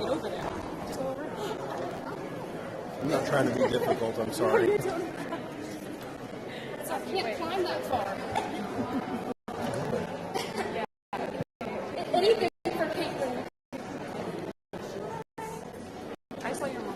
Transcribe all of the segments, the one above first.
I'm not trying to be difficult, I'm sorry. I can't climb that far. Anything for Caitlin. I saw your mom.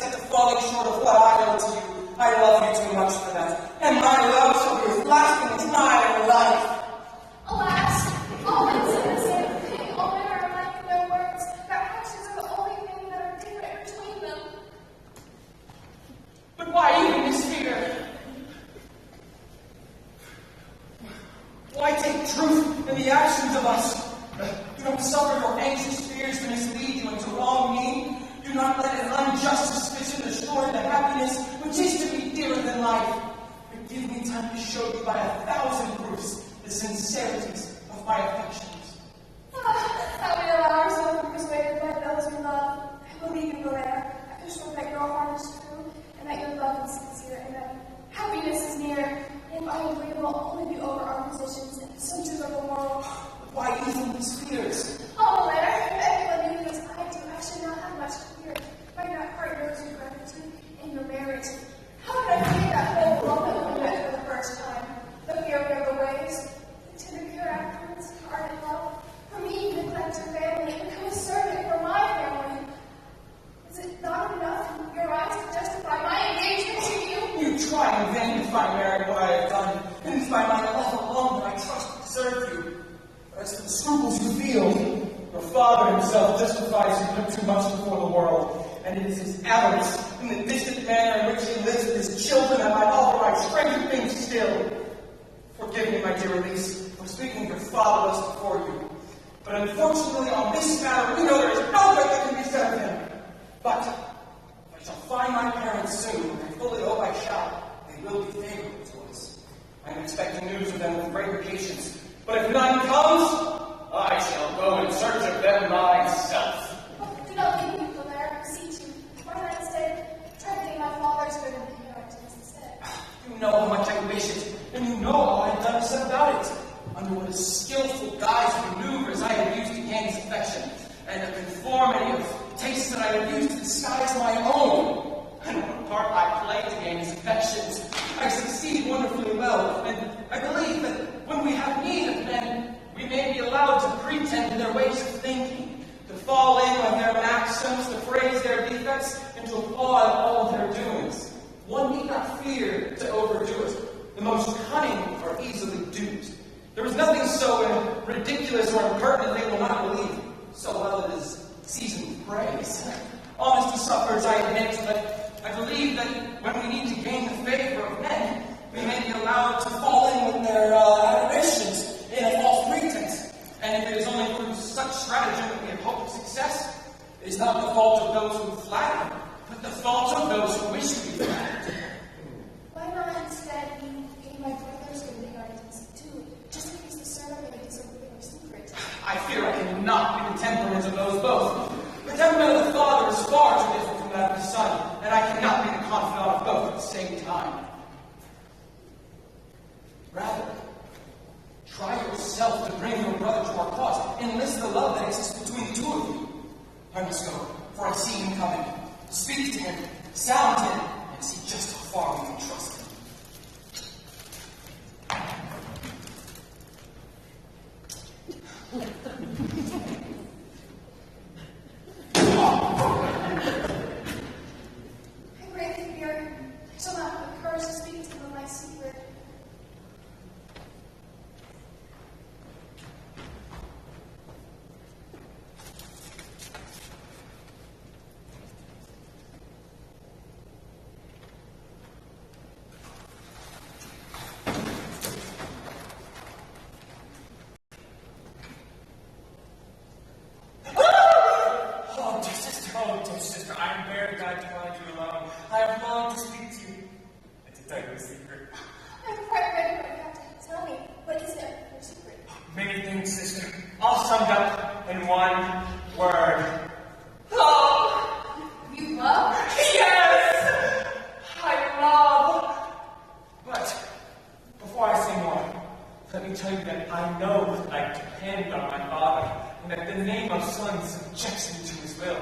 accept the falling short of what I owe to you. I love you too much for that. And my love shall be as lasting as my life. Alas, all men say the same thing. All men are alike in their words. Their actions are the only thing that are different between them. But why even this fear? Why take truth in the actions of us? Do not suffer your anxious fears to mislead you and to wrong me. Do not let an unjust suspicion destroy the happiness which is to be dearer than life. But give me time to show you by 1,000 proofs the sincerities of my affections. How we allow ourselves to be persuaded by those we love. I believe you, Helena. I am sure that your heart is true, and that your love is sincere, and that happiness is near. If I agree, will only be over our positions and censures of the world. Why even these fears? Oh, Helena, if everyone knew as I do, I should not have much fear. My heart knows your gratitude and your merit. How could I forget that whole love that we met for the first time? The fear of the ways, the tender care afterwards, ardent love. For me, you neglect your family and become a servant for my family. Is it not enough in your eyes to justify my engagement to you? You try in vain to find merit what I have done, and it's by my love alone that I trust to serve you. But as for the scruples you feel, your father himself justifies you put too much before the world, and it is his avarice in the distant manner in which he lives with his children that might authorize stranger things still. Forgive me, my dear Elise, for speaking of your father thus before you. But unfortunately, on this matter, we know there is no good that can be said of him. But I shall find my parents soon, and I fully hope I shall. They will be favorable to us. I am expecting news of them with great patience. But if none comes, I shall go in search of them myself. Oh, do not leave me, Helena. I beseech you. Why not instead try to gain my father's good inheritance instead? You know how much I wish it, and you know all I have done to set about it. Under what a skillful guise of maneuvers I have used to gain his affection, and a conformity of tastes that I have used to disguise my own. And what part I play to gain his affections, I succeed wonderfully well, and I believe that when we have need of men, we may be allowed to pretend to their ways of thinking, to fall in with their maxims, to praise their defects, and to applaud all their doings. One need not fear to overdo it. The most cunning are easily duped. There is nothing so ridiculous or impertinent they will not believe, so well it is seasoned praise. Honesty suffers, I admit, but I believe that when we need to gain the favor of men, we may be allowed to fall in with their adorations in a false pretense. And if it is only through such stratagem that we have hope of success, it is not the fault of those who flatter, but the fault of those who wish to be flattered. Why not instead gain my brother's good inheritance too, just in case the servant may disobey our secret? I fear I cannot be the temperament of those both. The temperament of the father is far too different from that of the son, and I cannot be the confidant of both at the same time. Rather, try yourself to bring your brother to our cause. Enlist the love that exists between the two of you. I must go, for I see him coming. Speak to him, sound him, and see just how far we can trust him. I greatly fear I shall not have the courage to speak to him of my secret. Oh, dear sister, I am very glad to find you alone. I have longed to speak to you and to tell you a secret. I'm quite ready, but you have to tell me. What is it, your secret? Many things, sister, all summed up in one word. Love! You love? Yes! I love! But before I say more, let me tell you that I know that I depend on my father, and that the name of son subjects me to his will.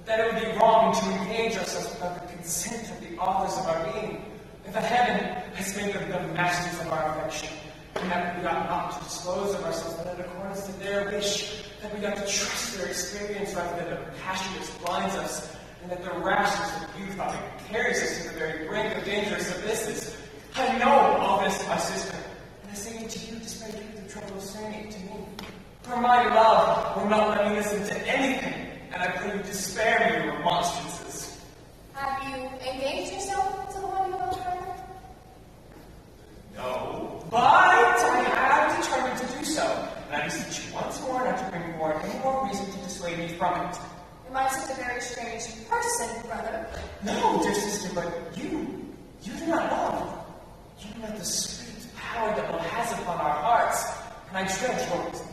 That it would be wrong to engage ourselves without the consent of the authors of our being. That heaven has made them the masters of our affection, and that we ought not to dispose of ourselves but in accordance to their wish, that we ought to trust their experience rather than their passion which blinds us, and that the rashness of youth often carries us to the very brink of dangerous abysses. I know all this, my sister, and I say it to you to spare you the trouble of saying it to me. For my love will not let me listen to anything, and I pray you to spare me your remonstrances. Have you engaged yourself to the one you love forever? No, but I have determined to do so, and I beseech you once more not to bring forward any more reason to dissuade me from it. Am I such a very strange person, brother? No, dear sister, but you do not know. You know the sweet power that love has upon our hearts, and I dread your wisdom.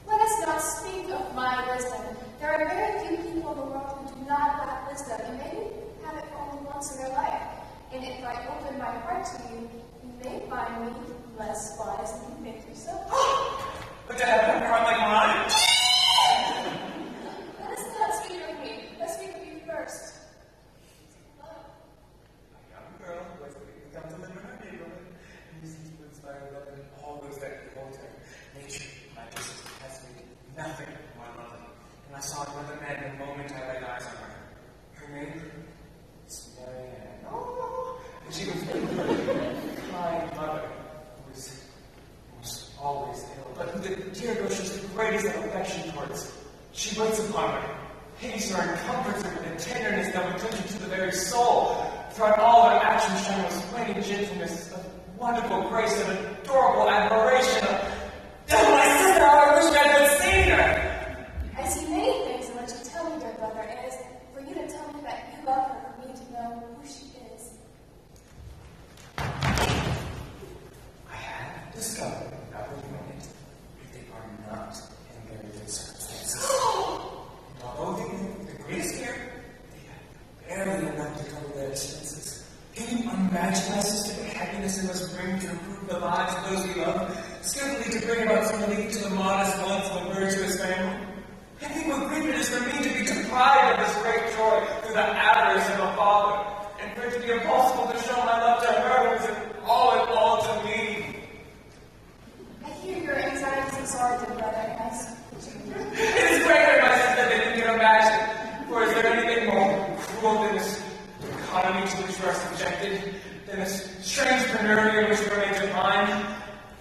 Let us not speak of my wisdom. There are very few people in the world who do not lack wisdom, and maybe have it only once in their life. And if I open my heart to you, you may find me less wise than you think yourself. But to have a heart like mine? Let us not speak of me. Let's speak of you first. Love. A young girl who has come to live in her neighborhood, and who seeks to inspire love in all those that behold her. Nature, my distance, has made nothing more lovely. And I saw another man the moment I laid eyes on her. Her name is Marianne. Oh, and she was a kind mother who was almost always ill, but who the dear girl shows the greatest of affection towards. She waits upon her, pities her, and comforts her with a tenderness that would touch her to the very soul. Throughout all her actions shine a splendid gentleness, of wonderful grace, and adorable admiration. Oh, my sister, how I wish I had seen her! I see many things in what you tell me, dear brother, and it is for you to tell me that you love her for me to know who she is. I have discovered, without knowing it, that they are not in very good circumstances. And although they live with the greatest care, they have barely enough to cover their expenses. Can you imagine, my sister, the happiness it must bring to improve the lives of those we love, skillfully to bring about some relief to the modest wants of a virtuous family? And think what grief it is for me to be deprived of this great joy through the avarice of a father, and for it to be impossible to show my love to her who is all in all to me. I hear your anxieties and sorrow, dear brother, and I see It is greater, my sister, than you can imagine. For is there anything more cruel than this economy to which we are subjected, than this strange penury in which we are made to find?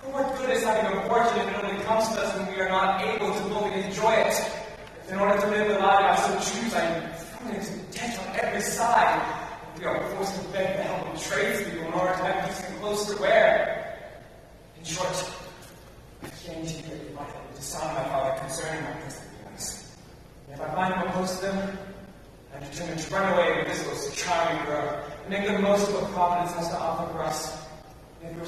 For what good is having a fortune if it only comes to us when we are not able to fully enjoy it? If in order to live the life I so choose, I am thrown into debt on every side, we are forced to beg the help of tradespeople in order to have decent clothes to wear. In short, I came to you that you might help me to sound my father concerning my present feelings. And if I find him opposed to them, I determined to run away with this most charming girl and make the most of what Providence has to offer for us. And if you are